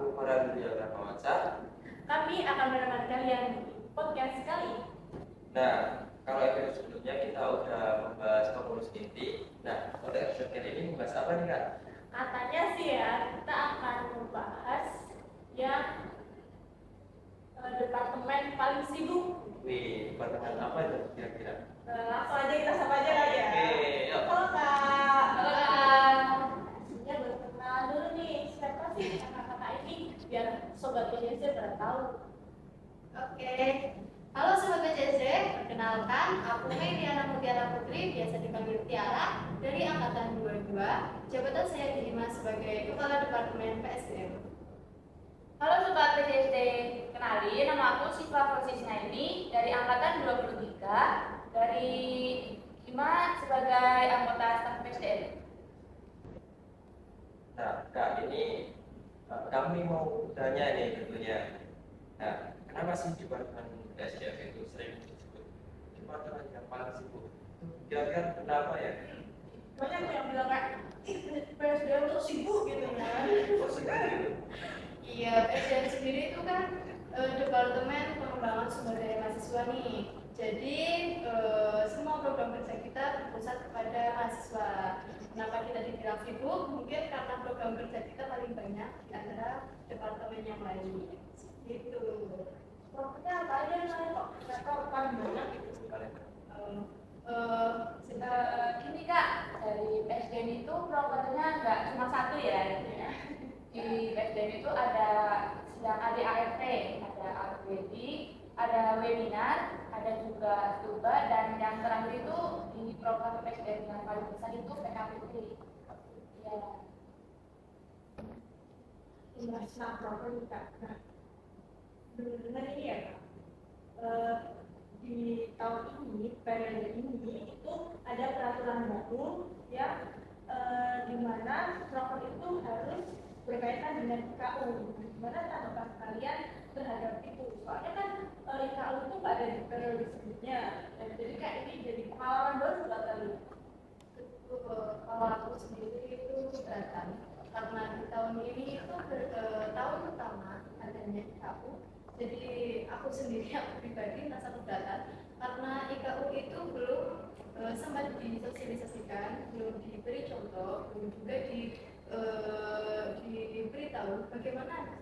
Aku Farhan Duyana Mawaca. Kami akan menemani kalian di podcast kali ini. Nah, kalau episode sebelumnya kita udah membahas pengurus inti. Nah, pada episode kali ini membahas apa nih Kak? Katanya sih ya, kita akan membahas yang departemen paling sibuk. Wih, departemen apa itu kira-kira? Langsung aja kita sapa aja kali ya. Oke, yuk. Halo Kak. Halo Kak. Ya berkenalan dulu nih, siapa sih kakak-kakak ini biar sobat PJJ pada tahu. Oke, halo Sobat PJJ, perkenalkan aku Diana Mutiara Putri, biasa dipanggil Tiara, dari Angkatan 22. Jabatan saya diterima sebagai Kepala Departemen PSDM. Halo Sobat PJJ, kenalin nama aku Syifa Fauzisna ini dari Angkatan 23 dari Hima sebagai anggota staf PSDM. Nah, Kak, ini kami mau tanya nih tentunya. Nah, kenapa sih departemen SDM itu sering disebut departemen yang paling sibuk? Kira-kira kenapa ya? Banyak yang bilang kayak, PSDM tuh sibuk gitu kan. Kok sibuk gitu? Iya, PSDM sendiri itu kan Departemen Pengembangan Sumber Daya Mahasiswa nih. Jadi semua program kerja kita berpusat kepada mahasiswa. Kenapa kita dibilang sibuk? Mungkin karena program kerja kita paling banyak di antara departemen yang lain. Gitu. Pokoknya apa aja yang kok nggak tahu paling banyak gitu. Gini Kak, dari PSDM itu prokernya nggak cuma satu ya. Di PSDM itu ada sidang ADART, ada ARBD, ada webinar, ada juga stuba, dan yang terakhir itu di program PSDM yang paling besar itu PKPT. Ya. Nah, program kita. Nah, benar ini ya Kak. Di tahun ini, periode ini itu ada peraturan baru yang di mana program itu harus berkaitan dengan IKU. Gimana tanggapan kalian terhadap itu? Soalnya kan IKU itu nggak ada di periode sebelumnya. Jadi kayak ini jadi pengalaman baru buat kalian. Kalau aku sendiri itu keberatan karena di tahun ini itu tahun pertama adanya IKU. Jadi aku sendiri, aku pribadi merasa keberatan karena IKU itu belum sempat disosialisasikan, belum diberi contoh, belum juga diberitahu bagaimana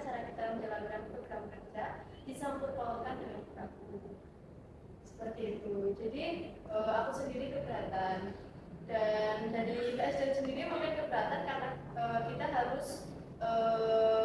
cara kita menjalankan program kerja disambut pautkan dengan IKU. Seperti itu. Jadi aku sendiri keberatan, dan dari PSDM sendiri mungkin keberatan karena kita harus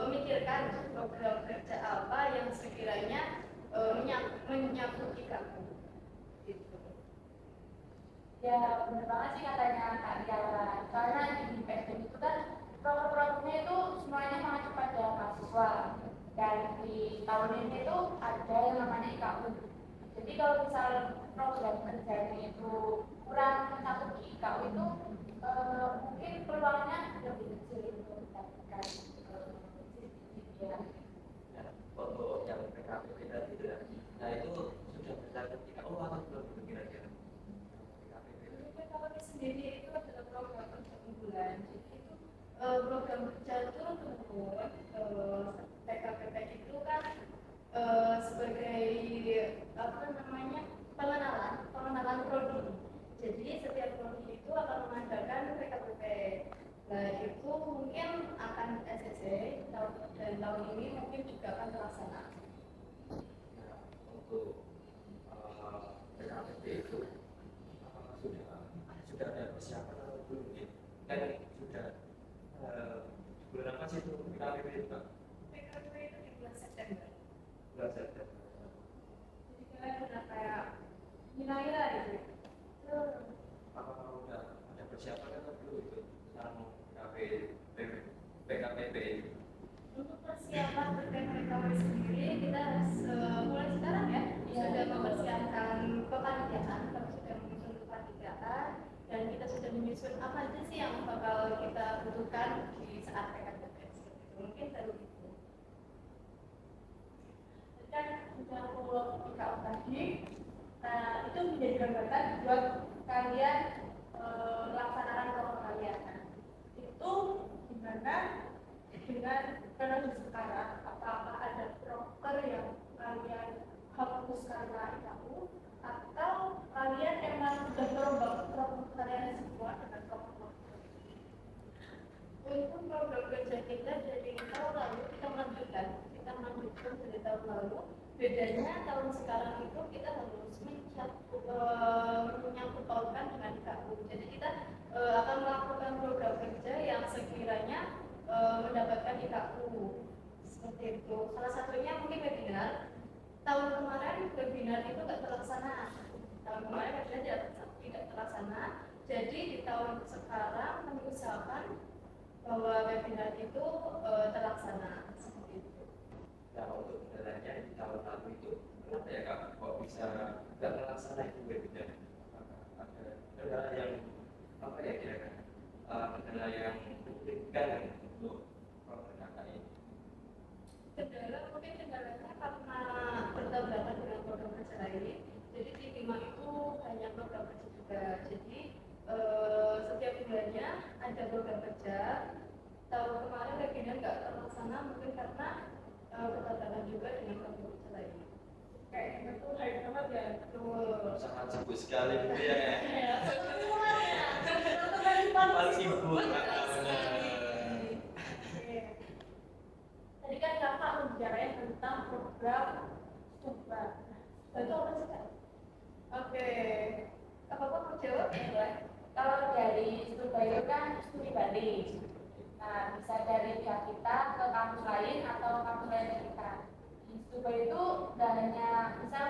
memikirkan program kerja apa yang sekiranya menyangkut IKU. Gitu. Ya benar banget sih katanya Kak Diara, karena di PSDM itu kan program-programnya itu semuanya mengacu pada mahasiswa, dan di tahun ini itu ada yang namanya IKU. Jadi kalau misal program kerjanya itu kurang satu di IKU itu mungkin peluangnya lebih kecil untuk mendapatkan ya. Nah, untuk yang PKPP tadi itu ya, nah itu sudah berdasarkan IKU atau belum kira-kira? PKPP sendiri itu adalah program kerja unggulan. Jadi itu program kerja turun-temurun. PKPP itu kan sebagai apa namanya, pengenalan produk. Jadi setiap produk itu akan mengadakan PKPP. Nah itu mungkin akan SCC dan tahun ini mungkin juga akan terlaksana. Nah, untuk PKPP itu sudah ada persiapan atau belum ya? Kan sudah bulan apa sih itu PKPP itu Kak? PKPP itu di bulan September. Bulan September. Jadi kalian udah kayak ngira-ngira gitu. Apakah udah ada persiapan atau belum itu tentang PKPP itu? Untuk persiapan terkait PKW sendiri kita harus mulai sekarang ya, sudah mempersiapkan kepanitiaan, kami sudah menyusun kepanitiaan, dan kita sudah menyusun apa aja sih yang bakal kita butuhkan di saat PKPP. Mungkin baru itu. Kan udah pulau IKU tadi, nah itu menjadi hambatan buat kalian melaksanakan program kalian. Nah, itu gimana dengan karena di sekarang apakah ada proker yang kalian hapus karena IKU atau kalian emang sudah terombak proker kalian semua dengan proker? Untuk program kerja kita dari tahun lalu kita melanjutkan dari tahun lalu. Bedanya tahun sekarang itu kita harus menyangkut pautkan dengan KU. Jadi kita akan melakukan program kerja yang sekiranya mendapatkan IKU seperti itu. Salah satunya mungkin webinar. Tahun kemarin webinar itu tidak terlaksana. Tahun kemarin webinar tidak terlaksana. Jadi di tahun sekarang kami usahakan bahwa webinar itu terlaksana seperti itu. Nah, untuk kendalanya di tahun lalu itu kenapa ya Kak kok bisa nggak terlaksana itu webinar? Ada kendala yang apa ya kira-kira kendala yang menyulitkan untuk program kakak ini? Kendala mungkin kendalanya karena bertabrakan dengan program kerja lain. Jadi di Bima itu banyak program kerja juga. Jadi setiap bulannya ada program kerja. Tahun kemarin webinar nggak terlaksana mungkin karena bertabrakan juga dengan program kerja lain. Kayaknya tuh hari banget ya. Betul. Sangat sibuk sekali gitu ya. Paling sibuk, Kak. Tadi kan kakak membicarain tentang program Stuba. Itu apa sih kak? Oke. Apa-apa mau jawab? Kalau dari Stuba itu kan studi banding. Nah, bisa dari pihak kita ke kampus lain atau kampus lain ke kita. Di Stuba itu nggak hanya misal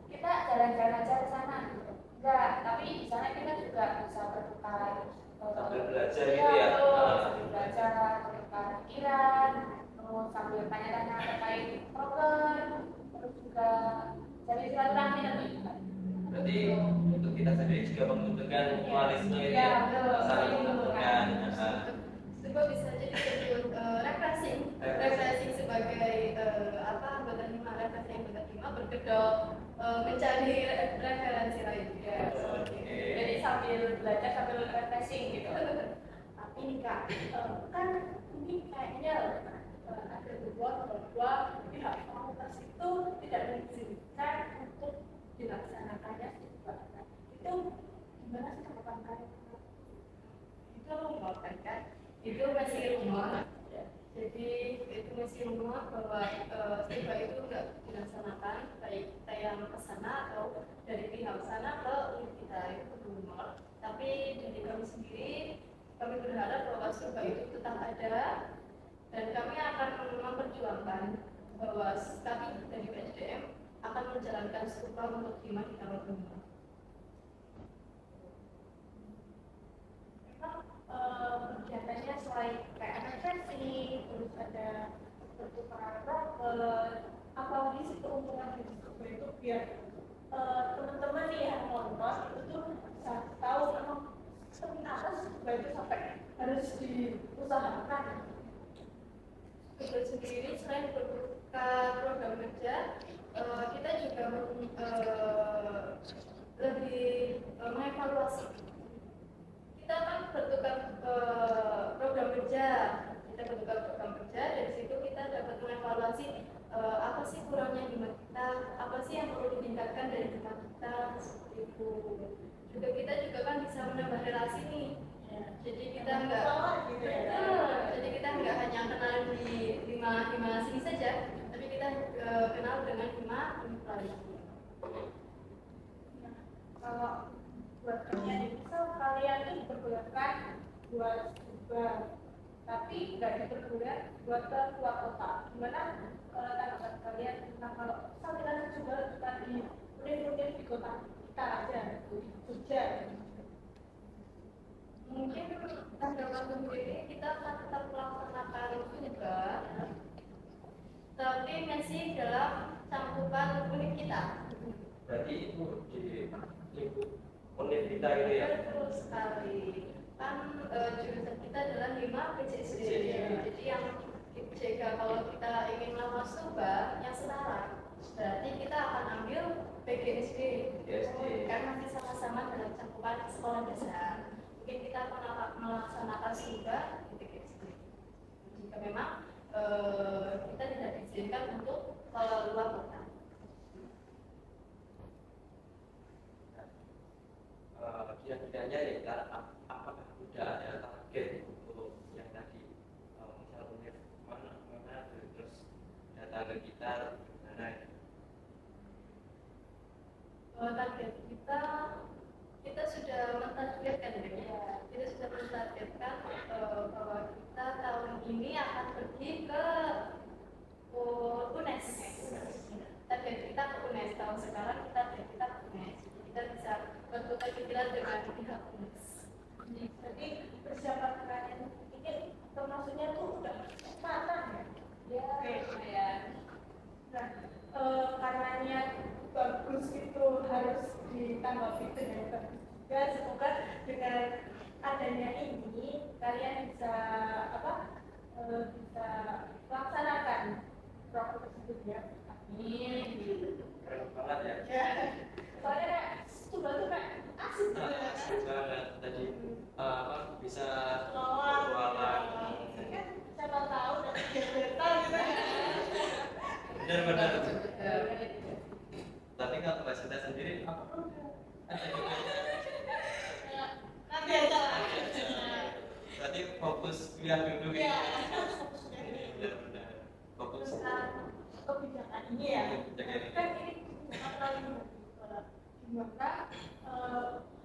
kita jalan-jalan aja ke sana gitu. Enggak, tapi di sana kita juga bisa bertukar Sambil belajar gitu iya, ya. betul, sambil belajar, bertukar pikiran, terus sambil tanya-tanya terkait program, terus juga cari silaturahmi tentunya. Berarti untuk kita sendiri juga menguntungkan mutualisme itu Iya, ya, betul. saling menguntungkan. Coba bisa jadi refreshing sebagai anggota Hima, refreshing anggota Hima berkedok mencari referensi lain ya. Jadi sambil belajar sambil refreshing gitu. Tapi nih kak, kan ini kayaknya ada beberapa bahwa pihak fakultas itu tidak mengizinkan untuk dilaksanakannya Stuba. Itu gimana sih tanggapan kalian? Itu rumor kan? Itu masih rumor. Jadi itu masih rumor bahwa Stuba itu nggak dilaksanakan baik yang ke sana atau dari pihak sana ke unit kita, itu rumor. Tapi dari kami sendiri kami berharap bahwa Stuba itu tetap ada dan kami akan memperjuangkan bahwa kami dari PSDM akan menjalankan Stuba untuk Hima di tahun ini. Kegiatannya selain kayak refreshing, terus ada pertukaran proker, apalagi sih keuntungan dari Stuba itu biar teman-teman nih yang nonton itu tuh bisa tahu memang seperti apa Stuba itu sampai harus diusahakan. Itu sendiri selain berbuka program kerja, kita juga lebih mengevaluasi. Kita kan bertukar program kerja, dari situ kita dapat mengevaluasi apa sih kurangnya di kita, apa sih yang perlu ditingkatkan dari kita seperti itu. Juga kita juga kan bisa menambah relasi nih. Jadi kita nggak hanya kenal di lima sini saja, tapi kita kenal dengan lima lain. Kalau buat kalian misal kalian tuh diperbolehkan buat Stuba, tapi nggak diperboleh buat ke luar kota. Gimana tanggapan kalian tentang kalau misal kita coba kita di unit-unit di kota kita aja, di Jogja? Mungkin tanggapan sendiri kita akan tetap melaksanakan juga, tapi masih dalam cakupan unit kita. Berarti itu di lingkup unit kita itu ya. Betul sekali. Kan jurusan kita adalah 5 PJSD. Jadi yang jika kalau kita ingin melakukan Stuba yang setara, berarti kita akan ambil PGSD. Karena masih sama-sama dalam cakupan sekolah dasar. Mungkin kita akan melaksanakan Stuba di PGSD. Jika memang kita tidak diizinkan untuk keluar kota. Kira-kiranya ya, apakah sudah ada target untuk yang tadi misalnya mana terus data ke kita gimana ya? Target kita sudah mentargetkan ya. Kita sudah mentargetkan bahwa kita tahun ini akan pergi ke UNES. Target kita ke UNES tahun sekarang target kita ke UNES. Kita bisa bertukar pikiran dengan pihak UNES. Jadi persiapan kalian pikir atau maksudnya tuh udah matang ya? Ya, lumayan. Nah, karena niat bagus itu harus ditanggapi dengan bagus juga. Semoga dengan adanya ini kalian bisa bisa laksanakan program tersebut ya. Amin. Keren banget ya. Ya, soalnya kayak tuh kayak asik gitu ya. Asik banget tadi bisa Lawan, berjualan. kan siapa tahu dari kegiatan gitu. Benar-benar. Tapi kalau Mbak Sinta sendiri apa ada juga Nanti aja lah. berarti fokus kuliah dulu Ya, gitu. Benar-benar fokus. kebijakan ini ya. Kebijakan ini. Kan ini gimana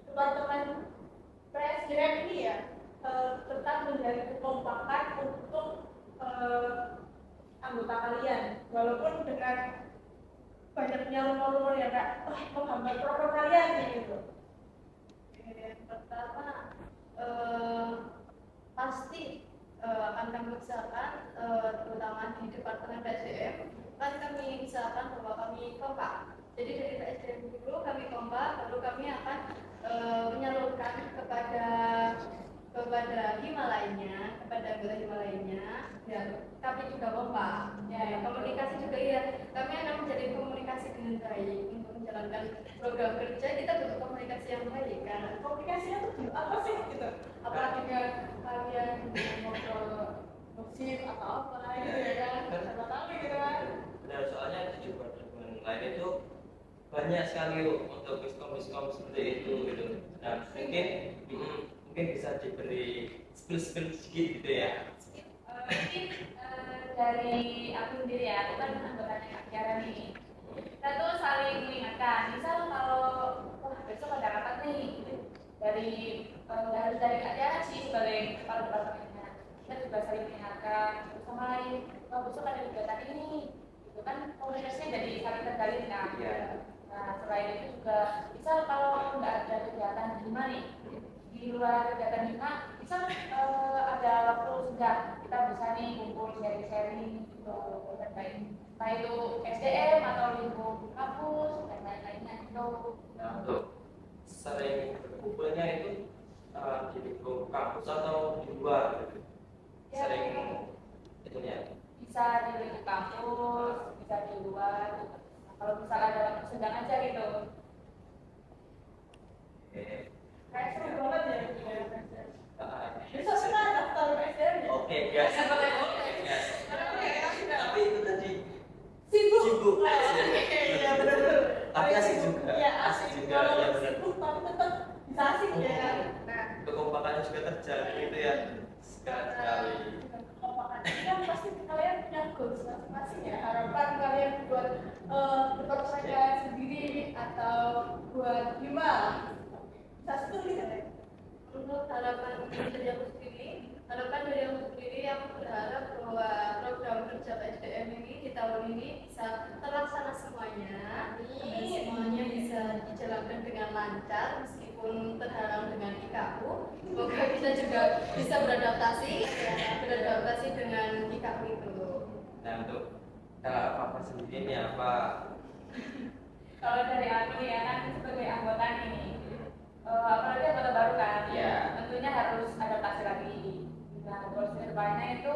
departemen PSDM ini ya tetap menjadi kekompakan untuk anggota kalian, walaupun dengan banyaknya rumor-rumor yang kayak menghambat program kalian gitu. Yang pertama pasti akan kami usahakan terutama di Departemen PSDM kan kami usahakan bahwa kami kompak. Jadi dari PSDM dulu kami kompak, lalu kami akan menyalurkan kepada Hima lainnya, kepada anggota Hima lainnya, dan kami juga kompak. Ya, komunikasi juga ya. Kami akan menjadi komunikasi dengan baik untuk menjalankan program kerja. Kita butuh komunikasi yang baik kan. Komunikasinya tuh apa sih gitu? Apalagi dengan kalian mau ke musim atau apa gitu ya kan? Siapa tahu gitu kan? Benar, soalnya di departemen lain itu banyak sekali untuk miskom seperti itu gitu. Nah mungkin bisa diberi spill sedikit gitu ya. Mungkin dari aku sendiri ya, aku kan anggotanya Kak Kiara nih. Kita tuh saling mengingatkan. Misal kalau besok ada rapat nih dari harus dari Kak Kiara sih sebagai kepala departemennya. Kita juga saling mengingatkan satu sama lain. Kalau besok ada kegiatan ini, itu kan komunikasinya jadi saling terjalin kan. Iya. Nah selain itu juga misal kalau nggak ada kegiatan di mana nih, di luar kegiatan Hima, bisa ada waktu senggang kita bisa nih kumpul sharing-sharing gitu terkait entah itu SDM atau lingkup kampus dan lain-lainnya gitu. Nah untuk sering berkumpulnya itu di lingkup kampus atau di luar gitu. Ya, Sering itunya. bisa di lingkup kampus, bisa di luar. Nah, kalau misalnya ada waktu senggang aja gitu. Kayak seru banget ya gitu ya. Ah, Besok kita daftar PSDM ya? Oke, biasa. Biasa. Tapi itu tadi Sibuk. sibuk. Iya benar-benar. Tapi asik juga. Iya Asik asik juga, kalau ya benar. sibuk tapi tetap bisa asik ya kan. Nah, Kekompakannya juga terjalin gitu ya. Sekali. kekompakan ini kan pasti kalian punya goals masing-masing ya, harapan kalian buat departemen kalian sendiri atau buat Hima. Bisa setuju kan ya? Untuk harapan dari aku sendiri yang berharap bahwa program kerja PSDM ini di tahun ini bisa terlaksana semuanya dan semuanya bisa dijalankan dengan lancar meskipun terhalang dengan IKU. Semoga kita juga bisa beradaptasi dengan IKU itu. Nah untuk Papa sendiri ini apa? Kalau dari aku ya kan sebagai anggota nih, apalagi anggota baru kan, Iya. tentunya harus adaptasi lagi. Nah, goals kedepannya itu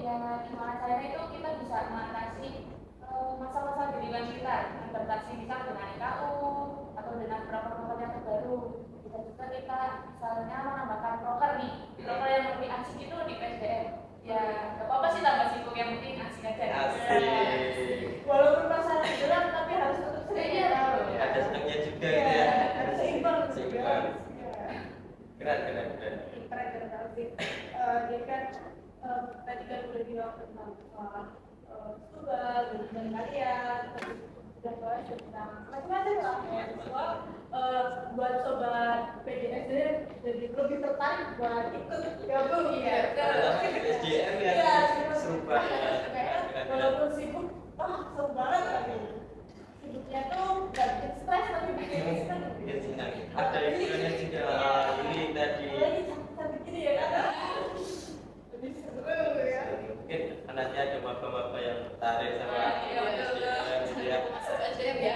ya gimana caranya itu kita bisa mengatasi masa-masa di lingkungan kita, adaptasi misal dengan IKU atau dengan proker-proker yang terbaru. Bisa juga kita misalnya menambahkan proker nih, proker yang lebih asik itu di PSDM. Ya, nggak apa-apa sih tambah sibuk, yang penting keren banget sih. Dia kan tadi kan udah bilang tentang tugas dan kalian, terus udah bahas tentang macam-macam lah mahasiswa. Buat sobat PJSD jadi lebih tertarik buat ikut gabung ya. SDM ya, Iya, seru banget. walaupun sibuk, seru banget tapi sibuknya tuh gak bikin stres tapi bikin senang. Bikin senang. Ada hiburannya juga. Ini tadi. Apalagi cantik gini ya kan. Lebih seru ya. Mungkin anaknya ada bapak-bapak yang tertarik sama Iya, betul. SDM gitu ya. Masuk SDM ya.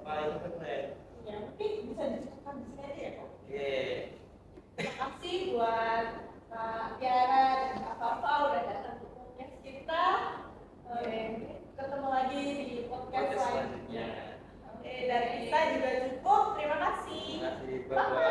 Wah, itu keren. Ya mungkin bisa dicukupkan di sini aja ya kok. Oke. Terima kasih buat Kak Tiara dan Kak Fafa udah datang ke podcast kita. Ketemu lagi di podcast Podcast selanjutnya. selanjutnya. Oke, dari kita juga cukup. Terima kasih. Terima kasih. Bye. Bye-bye.